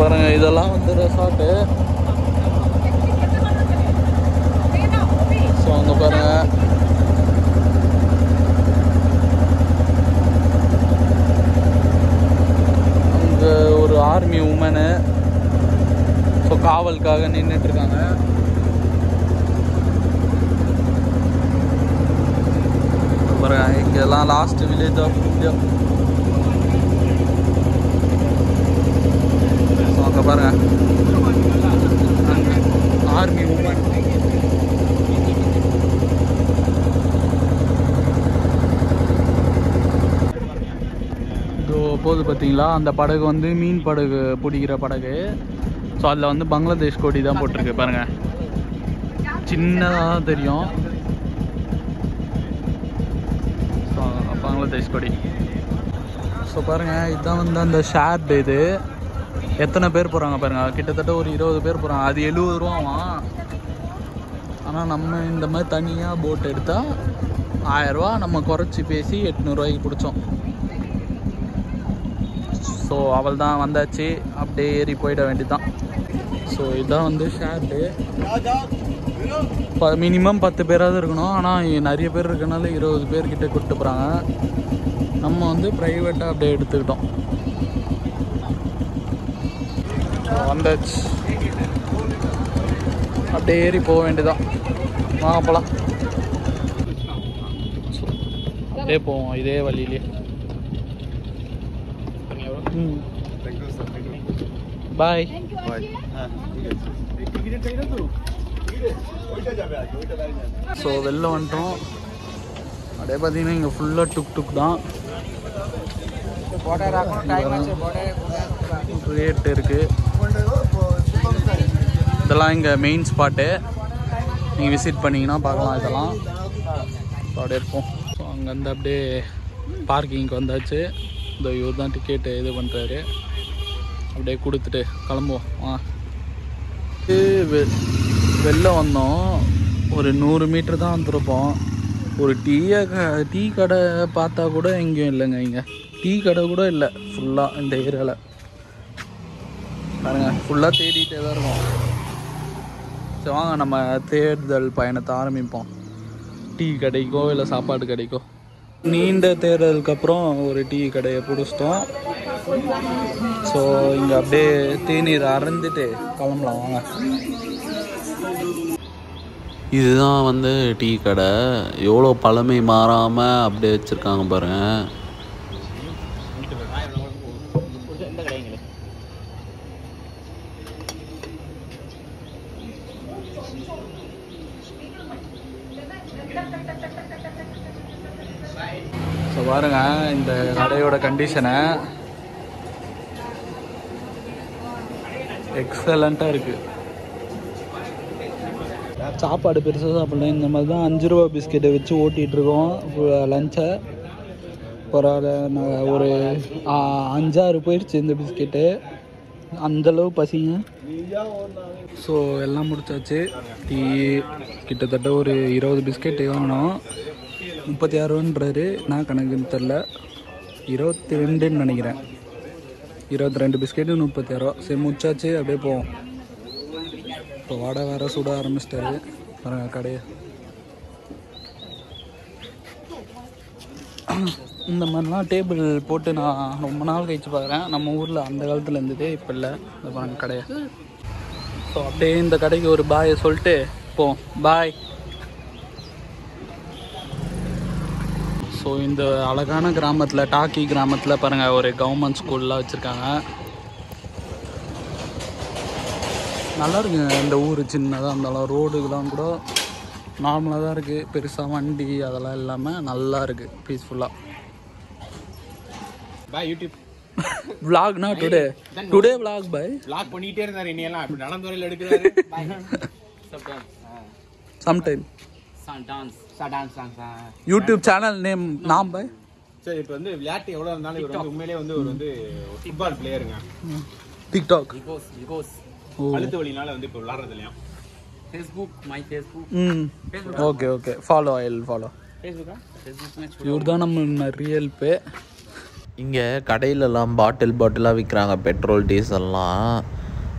பாருங்க இதெல்லாம் வந்து ரெசார்ட்டு. ஸோ அங்கே பாருங்க அங்கே ஒரு ஆர்மி உமனு ஸோ காவலுக்காக நின்றுட்டுருக்காங்க. பாருங்க இங்கெல்லாம் last village of India. So அங்கே பாருங்க ஆர்மி உமன். போது பார்த்தீங்களா அந்த படகு வந்து மீன் படகு பிடிக்கிற படகு. ஸோ அதில் வந்து பங்களாதேஷ் கொடி தான் போட்டிருக்கு பாருங்க, சின்னதாக தான் தெரியும். ஸோ பங்களாதேஷ் கொடி. ஸோ பாருங்க இதுதான் வந்து அந்த ஷேர்டு. இது எத்தனை பேர் போகிறாங்க பாருங்க, கிட்டத்தட்ட ஒரு 20 பேர் போகிறாங்க. அது 70 ரூபாவாம். ஆனால் நம்ம இந்த மாதிரி தனியாக போட் எடுத்தால் 1000 ரூபா. நம்ம குறைச்சி பேசி 800 ரூபாய்க்கு பிடிச்சோம். ஸோ அவள் தான் வந்தாச்சு, அப்படியே ஏறி போயிட வேண்டியதான். ஸோ இதுதான் வந்து ஷேர்டு. மினிமம் 10 பேராவது இருக்கணும். ஆனால் நிறைய பேர் இருக்கனால 20 பேர்கிட்ட கூப்பிட்டு போகிறாங்க. நம்ம வந்து ப்ரைவேட்டாக அப்படியே எடுத்துக்கிட்டோம். வந்தாச்சு, அப்படியே ஏறி போக வேண்டியதான். வாங்க போகலாம். அப்படியே போவோம் இதே வழியிலே. பாய். ஸோ வெளில வந்துட்டோம். அப்படியே பார்த்தீங்கன்னா இங்கே ஃபுல்லாக டுக் டுக் தான். ரேட் இருக்குது. இதெல்லாம் இங்கே மெயின் ஸ்பாட்டு. நீங்கள் விசிட் பண்ணிங்கன்னா பார்க்கலாம் இதெல்லாம். ஸோ அப்படியே இருப்போம். ஸோ அங்கேருந்து அப்படியே பார்க்கிங்க்கு வந்தாச்சு. இந்த இவர் தான் டிக்கெட்டு இது பண்ணுறாரு. அப்படியே கொடுத்துட்டு கிளம்புவோம். வெளில வந்தோம், ஒரு 100 மீட்டர் தான் வந்துருப்போம். ஒரு டீ கடை பார்த்தா கூட எங்கேயும் இல்லைங்க. இங்கே டீ கடை கூட இல்லை ஃபுல்லாக இந்த ஏரியாவில். பாருங்க ஃபுல்லாக தேடிகிட்டே தான் இருக்கும். சரி வாங்க நம்ம தேடுதல் பயணத்தை ஆரம்பிப்போம். டீ கடைக்கோ இல்லை சாப்பாடு கடைக்கோ. நீண்ட தேடுறதுக்கு அப்புறம் ஒரு டீ கடையை பிடிச்சிட்டோம். ஸோ இங்கே அப்படியே தேநீர் அறந்துட்டு கிளம்பலாம் வாங்க. இதுதான் வந்து டீ கடை. எவ்வளோ பழமை மாறாமல் அப்படியே வச்சுருக்காங்க பாருங்க. ஸோ பாருங்க இந்த கடையோட கண்டிஷனை. எக்ஸலண்ட்டாக இருக்குது. சாப்பாடு பெருசாக சாப்பிடலாம். இந்த மாதிரி தான் 5 ரூபா பிஸ்கெட்டை வச்சு ஓட்டிகிட்ருக்கோம் லஞ்சை. பரவாயில்ல, ஒரு 5-6 போயிடுச்சு இந்த பிஸ்கெட்டு. அந்தளவு பசிங்க. ஸோ எல்லாம் முடிச்சாச்சு. டீ கிட்டத்தட்ட ஒரு 20 பிஸ்கெட்டு வாங்கினோம். 36 ரூபான்றாரு. நான் கணக்குன்னு தெரில, 22ன்னு நினைக்கிறேன். 22 பிஸ்கெட்டு 36 ரூபா. சரி முடிச்சாச்சு, அப்படியே போவோம். இப்போ வடை வேறு சுட ஆரம்பிச்சிட்டாரு கடையை. இந்த மாதிரிலாம் டேபிள் போட்டு நான் ரொம்ப நாள் கழிச்சு பார்க்குறேன். நம்ம ஊரில் அந்த காலத்தில் இருந்ததே இப்போ இல்லை. இந்த பாருங்க கடையை. ஸோ அப்படியே இந்த கடைக்கு ஒரு பாயை சொல்லிட்டு போவோம். பாய். ஸோ இந்த அழகான கிராமத்தில், டாக்கி கிராமத்தில் பாருங்கள் ஒரு கவர்மெண்ட் ஸ்கூல்லாம் வச்சுருக்காங்க. நல்லா இருக்குங்க இந்த ஊர். சின்னதாக இருந்தாலும் ரோடுகள்லாம் கூட நார்மலாக தான் இருக்குது. பெருசாக வண்டி அதெல்லாம் இல்லாமல் நல்லா இருக்குது பீஸ்ஃபுல்லாக. பாய் யூடியூப் vlogனா டுடே vlog பாய். vlog பண்ணிட்டே இருந்தாரு. இன்னையெல்லாம் அப்படி நடந்து வரையில எடுக்கிறாரு. Sometime dance YouTube channel name நாம் பாய். சரி இப்போ வந்து விளையாட்டு எவ்வளோ இருந்தாலும் இவர் வந்து உண்மையிலேயே வந்து ஒரு வந்து ஃபுட்பால் பிளேயருங்க. டிக்டாக் அழுத்து வலினால வந்து இப்போ விளையாடுறது இல்லையா. Facebook, my Facebook. Okay follow. I will follow. Facebook இவர் தான் நம்ம நிறைய ஹெல்ப்பு. இங்கே கடையிலலாம் பாட்டிலாக விற்கிறாங்க பெட்ரோல் டீசல்லாம்.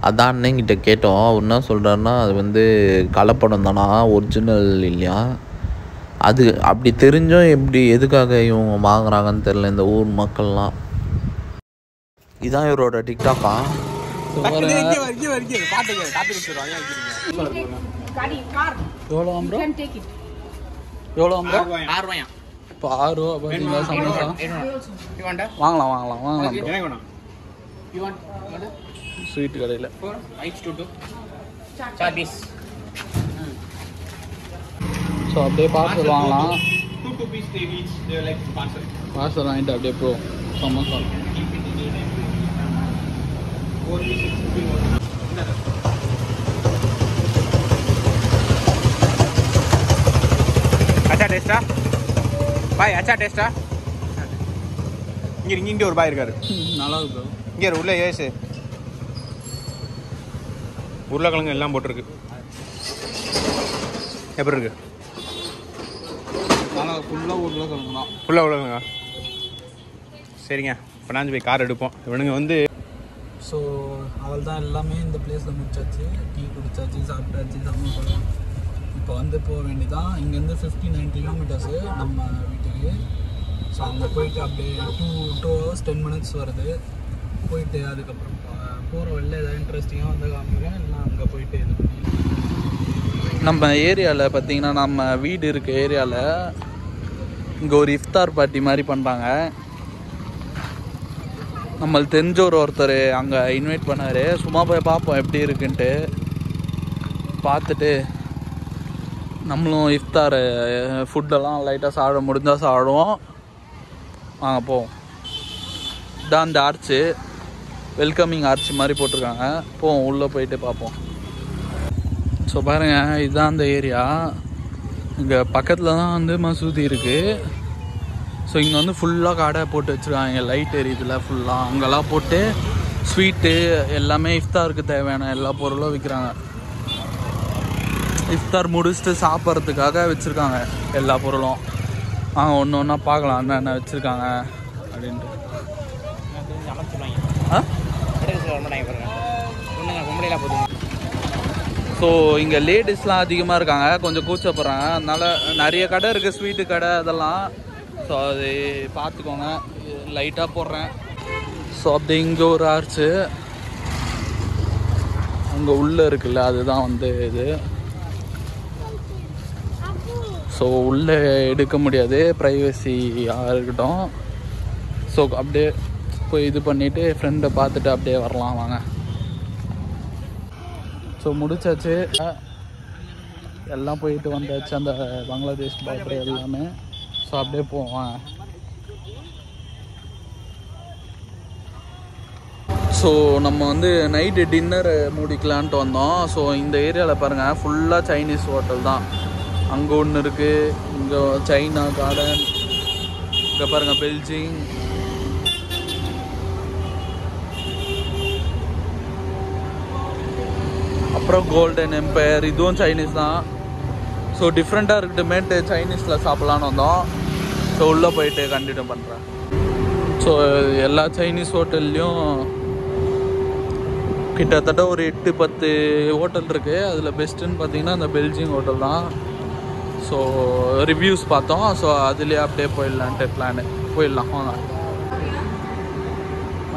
அதான் அண்ணங்கிட்ட கேட்டோம். அவர் என்ன சொல்கிறாருன்னா அது வந்து கலப்படம் தானா, ஒரிஜினல் இல்லையா. அது அப்படி தெரிஞ்சும் எப்படி எதுக்காக இவங்க வாங்குறாங்கன்னு தெரில இந்த ஊர் மக்கள்லாம். இதான் இவரோட டிக்டாக்கா. எவ்வளோ ₹6. இப்போ 6 ரூபா பார்த்தீங்களா சமோசா. வாங்கலாம் ஸ்வீட் கடையில். ஸோ அப்படியே பார்சல் வாங்கலாம். பார்சல் வாங்கிட்டு அப்படியே போ சமோசா. अच्छा टेस्टा பாய் अच्छा टेस्टा இங்க ஒரு பாய் இருக்காரு. நல்லா இருக்கு. இங்க உள்ள ஏசு உருளைக்கிழங்கு எல்லாம் போட்டிருக்கு. எப்படி இருக்கு? நல்லா ஃபுல்லாக உருளைக்கிழங்கு தான். ஃபுல்லாக உருளைக்கிழங்கா? சரிங்க, இப்போ நான் போய் கார் எடுப்போம். இவனுங்க வந்து ஸோ அவள் தான் எல்லாமே இந்த பிளேஸில் முடிச்சாச்சு. டீ குடிச்சாச்சு, சாப்பிட்டாச்சு, சமோசா. இப்போ வந்து போக வேண்டியதான். இங்கேருந்து 59 கிலோமீட்டர்ஸு நம்ம வீட்டுக்கு. ஸோ அங்கே போயிட்டு அப்படியே 2 hours 10 minutes வருது. போயிட்டு அதுக்கப்புறம் போகிற வழியில் ஏதாவது இன்ட்ரெஸ்டிங்காக வந்து காமிக்கிறேன். இல்லை அங்கே போயிட்டு இது பண்ணி நம்ம ஏரியாவில் பார்த்திங்கன்னா நம்ம வீடு இருக்க ஏரியாவில் இங்கே ஒரு இஃப்தார் பார்ட்டி மாதிரி பண்ணுறாங்க. நம்மளுக்கு தெரிஞ்ச ஒருத்தர் அங்கே இன்வைட் பண்ணார். சும்மா போய் பார்ப்போம் எப்படி இருக்குன்ட்டு. பார்த்துட்டு நம்மளும் இஃப்தார் ஃபுட்டெல்லாம் லைட்டாக சாப்பிட முடிஞ்சால் சாப்பிடுவோம். வாங்க போவோம். இதான் அந்த ஆர்ச்சு, வெல்கமிங் ஆர்ச்சு மாதிரி போட்டிருக்காங்க. போவோம், உள்ளே போயிட்டு பார்ப்போம். ஸோ பாருங்கள், இதுதான் அந்த ஏரியா. இங்கே பக்கத்தில் தான் வந்து மசூதி இருக்குது. ஸோ இங்கே வந்து ஃபுல்லாக கடை போட்டு வச்சுருக்காங்க. லைட் எரியுதுல ஃபுல்லாக. அங்கெல்லாம் போட்டு ஸ்வீட்டு எல்லாமே இஃப்தாருக்கு தேவையான எல்லா பொருளும் விற்கிறாங்க. இஃப்தார் முடிச்சுட்டு சாப்பிட்றதுக்காக வச்சுருக்காங்க எல்லா பொருளும். ஒன்று ஒன்றா பார்க்கலாம் என்னென்ன வச்சுருக்காங்க அப்படின்ட்டு. ஸோ இங்கே லேடிஸ்லாம் அதிகமாக இருக்காங்க, கொஞ்சம் கூச்சப்படுறாங்க. அதனால் நிறைய கடை இருக்குது, ஸ்வீட்டு கடை அதெல்லாம். ஸோ அது பார்த்துக்கோங்க, லைட்டாக போடுறேன். ஸோ அப்படி இங்கே ஒரு ஆர்ச்சு அங்கே உள்ளே இருக்குல்ல, அதுதான் வந்து இது. ஸோ உள்ளே எடுக்க முடியாது, ப்ரைவசியாக இருக்கட்டும். ஸோ அப்படியே போய் இது பண்ணிவிட்டு ஃப்ரெண்டை பார்த்துட்டு அப்படியே வரலாம் வாங்க. ஸோ முடிச்சாச்சு, எல்லாம் போயிட்டு வந்தாச்சு அந்த பங்களாதேஷ் பார்டர் எல்லாமே. ஸோ அப்படியே போவாங்க. ஸோ நம்ம வந்து நைட்டு டின்னர் முடிக்கலான்ட்டு வந்தோம். ஸோ இந்த ஏரியாவில் பாருங்கள் ஃபுல்லாக சைனீஸ் ஹோட்டல் தான். அங்கே ஒன்று இருக்குது, இங்கே சைனா கார்டன், இங்கே பாருங்கள் பெல்ஜிங், அப்புறம் கோல்டன் எம்பையர், இதுவும் சைனீஸ் தான். ஸோ டிஃப்ரெண்ட்டாக இருக்கட்டுமேட்டு சைனீஸில் சாப்பிட்லான்னு வந்தோம். ஸோ உள்ளே போயிட்டு கண்டினியூ பண்ணுறேன். ஸோ எல்லா சைனீஸ் ஹோட்டல்லையும் கிட்டத்தட்ட ஒரு 8-10 ஹோட்டல் இருக்குது. அதில் பெஸ்ட்டுன்னு பார்த்தீங்கன்னா அந்த பெல்ஜிங் ஹோட்டல் தான். ஸோ ரிவ்யூஸ் பார்த்தோம். ஸோ அதுலேயே அப்படியே போயிடலான்ட்டு பிளானு. போயிடலாம் வாங்க.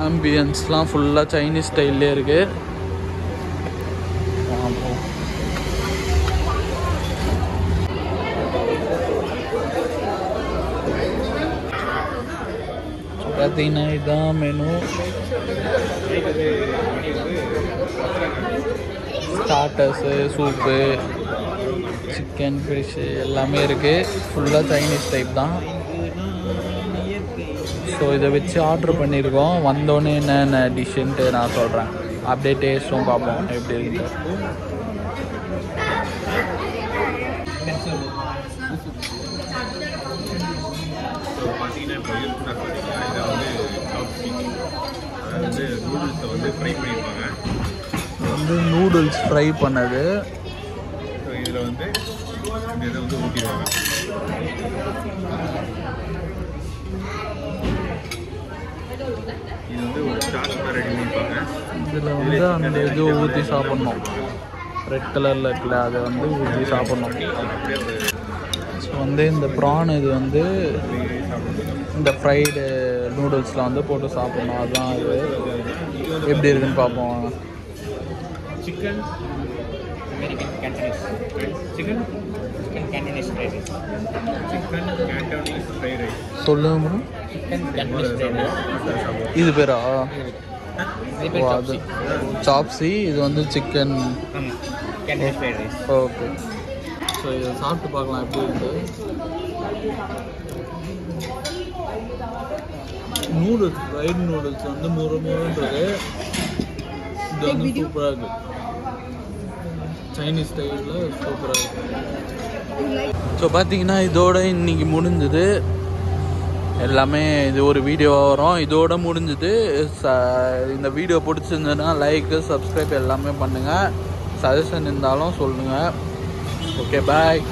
ஆம்பியன்ஸ்லாம் ஃபுல்லாக சைனீஸ் ஸ்டைல்லே இருக்குது. பார்த்தீங்கன்னா இதுதான் menu. Starters, soup, chicken, fish எல்லாமே இருக்குது. ஃபுல்லாக சைனீஸ் டைப் தான். ஸோ இதை வச்சு ஆர்டர் பண்ணியிருக்கோம். வந்தோடனே என்னென்ன டிஷ்ஷுன்ட்டு நான் சொல்கிறேன். அப்படியே டேஸ்ட்டும் பார்ப்போம் எப்படி இருக்குது. வந்து நூடுல்ஸ் ஃப்ரை பண்ணது. இதில் வந்து இதை வந்து ஊற்றிடுவாங்க. இது வந்து ஒரு சாஸ் மாதிரி ரெடி பண்ணிப்பாங்க. இதில் வந்து அந்த இது ஊற்றி சாப்பிட்ணும். ரெட் கலரில் இருக்குல்ல அதை வந்து ஊற்றி சாப்பிட்ணும். ஸோ வந்து இந்த ப்ரான் இது வந்து இந்த ஃப்ரைடு நூடுல்ஸில் வந்து போட்டு சாப்பிட்ணும். அதுதான் இது எப்படி இருக்குன்னு பார்ப்போம். Chicken American Cantonese. Chicken Cantonese fried rice. Chicken Cantonese fried rice. சொல்லுங்க bro. Chicken Cantonese fried rice. இது பேரா? இது பேர் அது சாப்ஸி. இது வந்து chicken Cantonese fried rice. Okay. So இதை சாப்பிட்டு பார்க்கலாம் எப்படி இருக்கு. நூடுல்ஸ் ஃப்ரைட் நூடுல்ஸ் வந்து முறுன்றது இது வந்து சூப்பராக இருக்குது. சைனீஸ் ஸ்டைலில் சூப்பராக இருக்குது. ஸோ பார்த்தீங்கன்னா இதோட இன்னைக்கு முடிஞ்சுது எல்லாமே. இது ஒரு வீடியோவாக வரும். இதோட முடிஞ்சுது. இந்த வீடியோ பிடிச்சிருந்ததுன்னா லைக்கு சப்ஸ்கிரைப் எல்லாமே பண்ணுங்கள். சஜஷன் இருந்தாலும் சொல்லுங்கள். Okay bye.